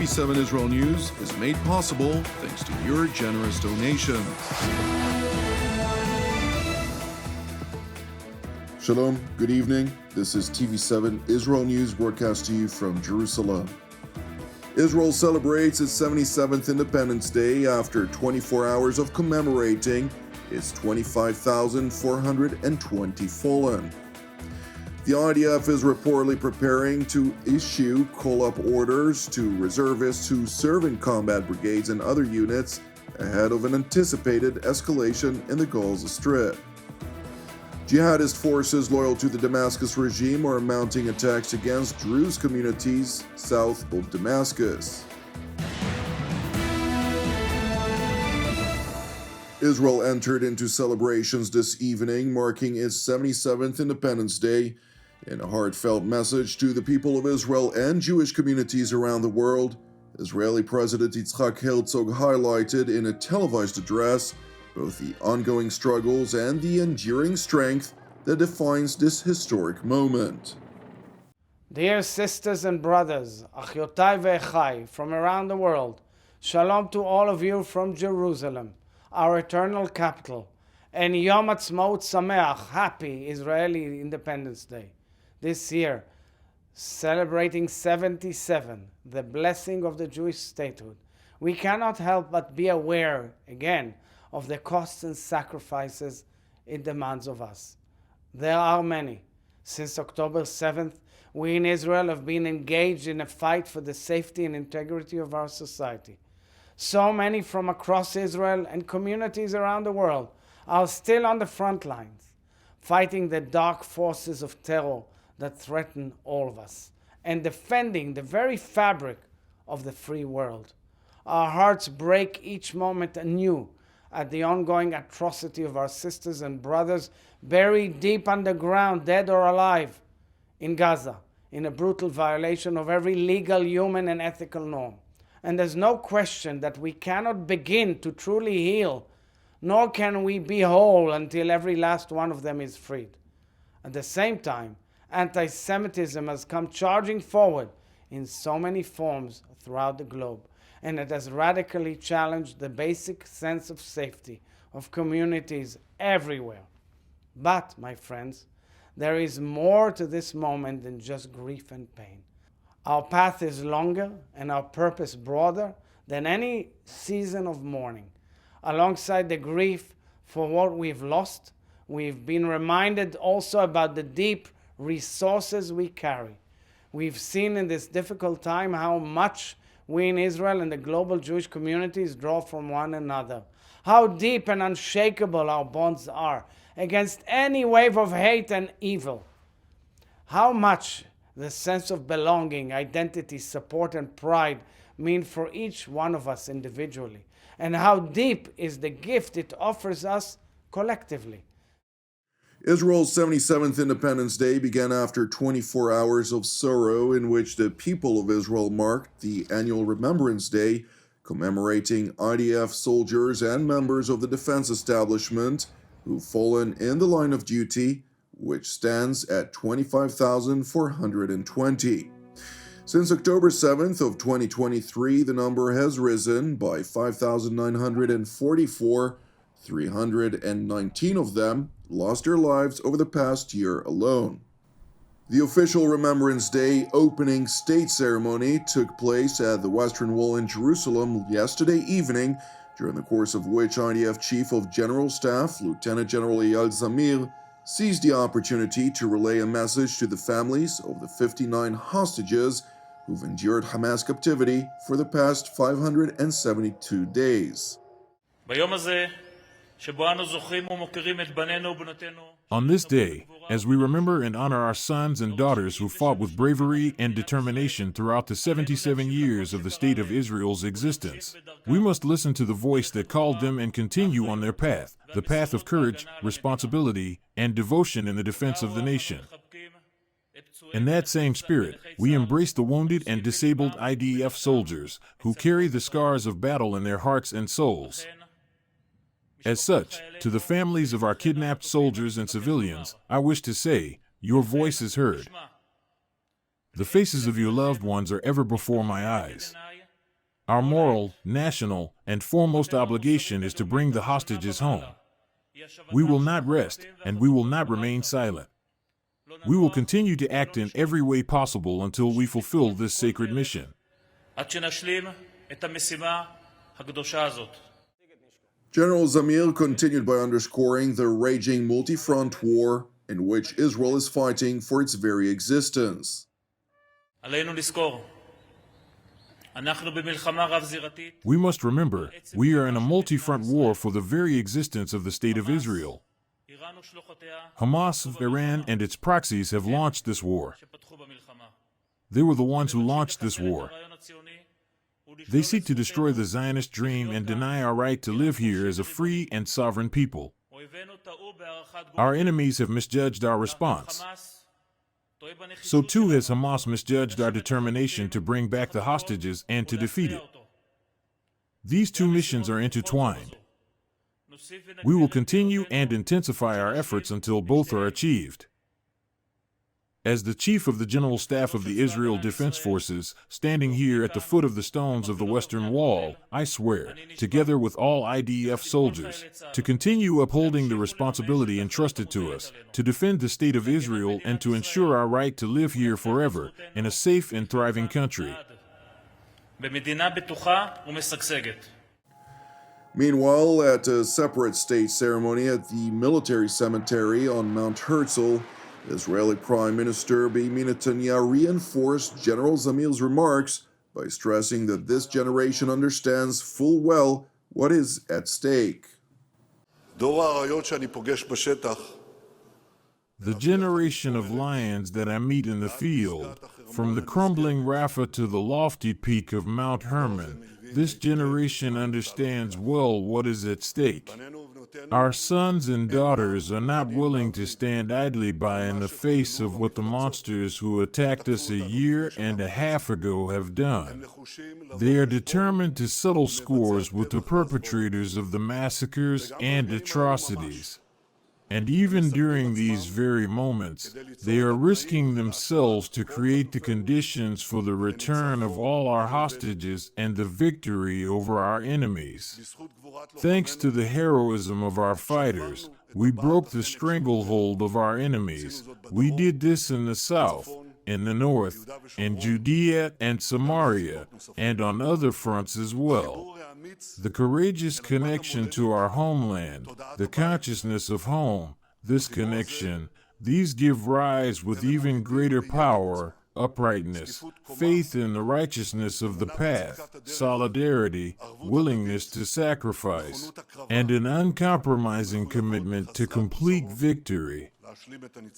TV7 Israel News is made possible thanks to your generous donations. Shalom, good evening. This is TV7 Israel News broadcast to you from Jerusalem. Israel celebrates its 77th Independence Day after 24 hours of commemorating its 25,420 fallen. The IDF is reportedly preparing to issue call-up orders to reservists who serve in combat brigades and other units ahead of an anticipated escalation in the Gaza Strip. Jihadist forces loyal to the Damascus regime are mounting attacks against Druze communities south of Damascus. Israel entered into celebrations this evening, marking its 77th Independence Day. In a heartfelt message to the people of Israel and Jewish communities around the world, Israeli President Yitzhak Herzog highlighted in a televised address both the ongoing struggles and the enduring strength that defines this historic moment. Dear sisters and brothers, Achyotai ve'echai, from around the world, Shalom to all of you from Jerusalem, our eternal capital, and Yom Ha'atzmaut Sameach, happy Israeli Independence Day. This year, celebrating 77, the blessing of the Jewish statehood, we cannot help but be aware, again, of the costs and sacrifices it demands of us. There are many. Since October 7th, we in Israel have been engaged in a fight for the safety and integrity of our society. So many from across Israel and communities around the world are still on the front lines, fighting the dark forces of terror that threaten all of us, and defending the very fabric of the free world. Our hearts break each moment anew at the ongoing atrocity of our sisters and brothers buried deep underground, dead or alive, in Gaza, in a brutal violation of every legal, human, and ethical norm. And there's no question that we cannot begin to truly heal, nor can we be whole until every last one of them is freed. At the same time, anti-Semitism has come charging forward in so many forms throughout the globe, and it has radically challenged the basic sense of safety of communities everywhere. But, my friends, there is more to this moment than just grief and pain. Our path is longer and our purpose broader than any season of mourning. Alongside the grief for what we've lost, we've been reminded also about the deep resources we carry. We've seen in this difficult time how much we in Israel and the global Jewish communities draw from one another, how deep and unshakable our bonds are against any wave of hate and evil, how much the sense of belonging, identity, support, and pride mean for each one of us individually, and how deep is the gift it offers us collectively. Israel's 77th Independence Day began after 24 hours of sorrow in which the people of Israel marked the annual Remembrance Day, commemorating IDF soldiers and members of the defense establishment who've fallen in the line of duty, which stands at 25,420. Since October 7th of 2023, the number has risen by 5,944, 319 of them lost their lives over the past year alone. The official Remembrance Day opening state ceremony took place at the Western Wall in Jerusalem yesterday evening, during the course of which IDF Chief of General Staff Lieutenant General Eyal Zamir seized the opportunity to relay a message to the families of the 59 hostages who've endured Hamas captivity for the past 572 days. On this day, as we remember and honor our sons and daughters who fought with bravery and determination throughout the 77 years of the State of Israel's existence, we must listen to the voice that called them and continue on their path, the path of courage, responsibility, and devotion in the defense of the nation. In that same spirit, we embrace the wounded and disabled IDF soldiers who carry the scars of battle in their hearts and souls. As such, to the families of our kidnapped soldiers and civilians, I wish to say, your voice is heard. The faces of your loved ones are ever before my eyes. Our moral, national, and foremost obligation is to bring the hostages home. We will not rest, and we will not remain silent. We will continue to act in every way possible until we fulfill this sacred mission. General Zamir continued by underscoring the raging multi-front war in which Israel is fighting for its very existence. We must remember, we are in a multi-front war for the very existence of the State of Israel. Hamas, Iran, and its proxies have launched this war. They were the ones who launched this war. They seek to destroy the Zionist dream and deny our right to live here as a free and sovereign people. Our enemies have misjudged our response. So too has Hamas misjudged our determination to bring back the hostages and to defeat it. These two missions are intertwined. We will continue and intensify our efforts until both are achieved. As the Chief of the General Staff of the Israel Defense Forces, standing here at the foot of the stones of the Western Wall, I swear, together with all IDF soldiers, to continue upholding the responsibility entrusted to us, to defend the State of Israel and to ensure our right to live here forever in a safe and thriving country. Meanwhile, at a separate state ceremony at the military cemetery on Mount Herzl, Israeli Prime Minister Benjamin Netanyahu reinforced General Zamir's remarks by stressing that this generation understands full well what is at stake. The generation of lions that I meet in the field, from the crumbling Rafah to the lofty peak of Mount Hermon, this generation understands well what is at stake. Our sons and daughters are not willing to stand idly by in the face of what the monsters who attacked us a year and a half ago have done. They are determined to settle scores with the perpetrators of the massacres and atrocities. And even during these very moments, they are risking themselves to create the conditions for the return of all our hostages and the victory over our enemies. Thanks to the heroism of our fighters, we broke the stranglehold of our enemies. We did this in the south, in the north, in Judea and Samaria, and on other fronts as well. The courageous connection to our homeland, the consciousness of home, this connection, these give rise with even greater power, uprightness, faith in the righteousness of the path, solidarity, willingness to sacrifice, and an uncompromising commitment to complete victory.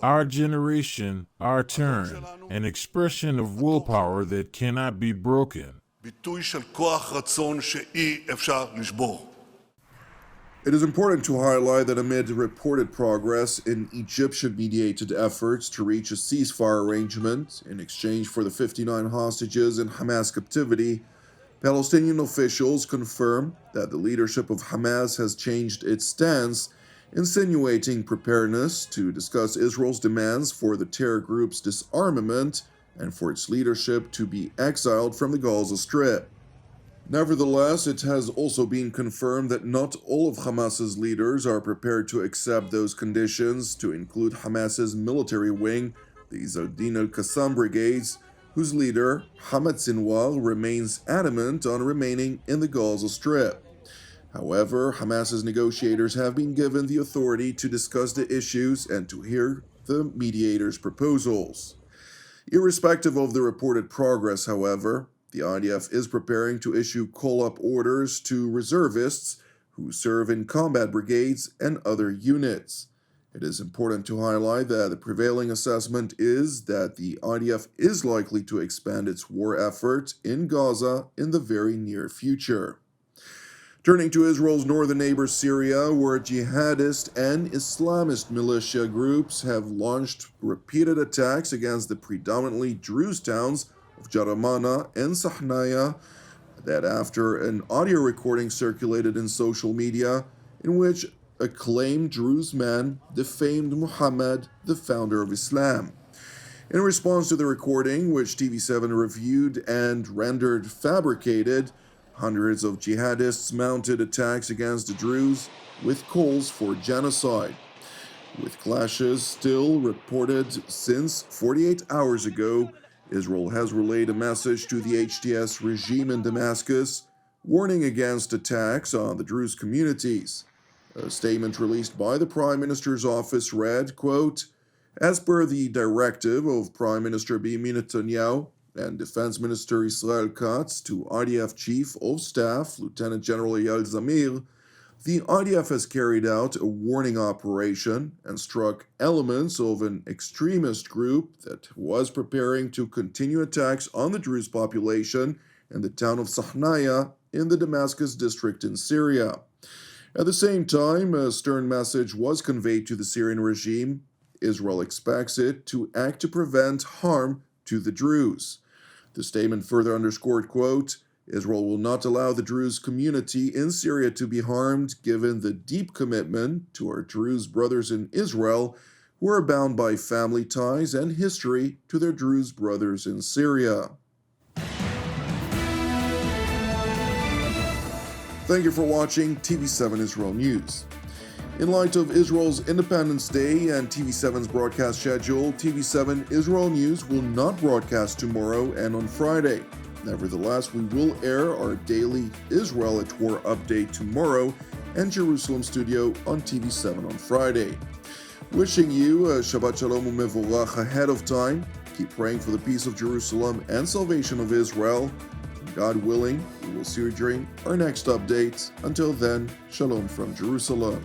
Our generation, our turn, an expression of willpower that cannot be broken. It is important to highlight that amid reported progress in Egyptian-mediated efforts to reach a ceasefire arrangement in exchange for the 59 hostages in Hamas captivity, Palestinian officials confirm that the leadership of Hamas has changed its stance, insinuating preparedness to discuss Israel's demands for the terror group's disarmament and for its leadership to be exiled from the Gaza Strip. Nevertheless, it has also been confirmed that not all of Hamas's leaders are prepared to accept those conditions, to include Hamas's military wing, the Zardin al-Qassam brigades, whose leader, Hamad Sinwar, remains adamant on remaining in the Gaza Strip. However, Hamas's negotiators have been given the authority to discuss the issues and to hear the mediators' proposals. Irrespective of the reported progress, however, the IDF is preparing to issue call-up orders to reservists who serve in combat brigades and other units. It is important to highlight that the prevailing assessment is that the IDF is likely to expand its war effort in Gaza in the very near future. Turning to Israel's northern neighbor Syria, where jihadist and Islamist militia groups have launched repeated attacks against the predominantly Druze towns of Jaramana and Sahnaya, that after an audio recording circulated in social media in which a claimed Druze man defamed Muhammad, the founder of Islam. In response to the recording, which TV7 reviewed and rendered fabricated, hundreds of jihadists mounted attacks against the Druze with calls for genocide. With clashes still reported since 48 hours ago, Israel has relayed a message to the HTS regime in Damascus, warning against attacks on the Druze communities. A statement released by the Prime Minister's office read, quote, "As per the directive of Prime Minister Benjamin Netanyahu and Defense Minister Israel Katz to IDF Chief of Staff Lieutenant General Eyal Zamir, the IDF has carried out a warning operation and struck elements of an extremist group that was preparing to continue attacks on the Druze population in the town of Sahnaya in the Damascus district in Syria. At the same time, a stern message was conveyed to the Syrian regime. Israel expects it to act to prevent harm to the Druze." The statement further underscored, quote, "Israel will not allow the Druze community in Syria to be harmed, given the deep commitment to our Druze brothers in Israel, who are bound by family ties and history to their Druze brothers in Syria." Thank you for watching TV7 Israel News. In light of Israel's Independence Day and TV7's broadcast schedule, TV7 Israel News will not broadcast tomorrow and on Friday. Nevertheless, we will air our daily Israel at War update tomorrow and Jerusalem studio on TV7 on Friday. Wishing you a Shabbat Shalom u'Mevorach ahead of time. Keep praying for the peace of Jerusalem and salvation of Israel. God willing, we will see you during our next update. Until then, Shalom from Jerusalem.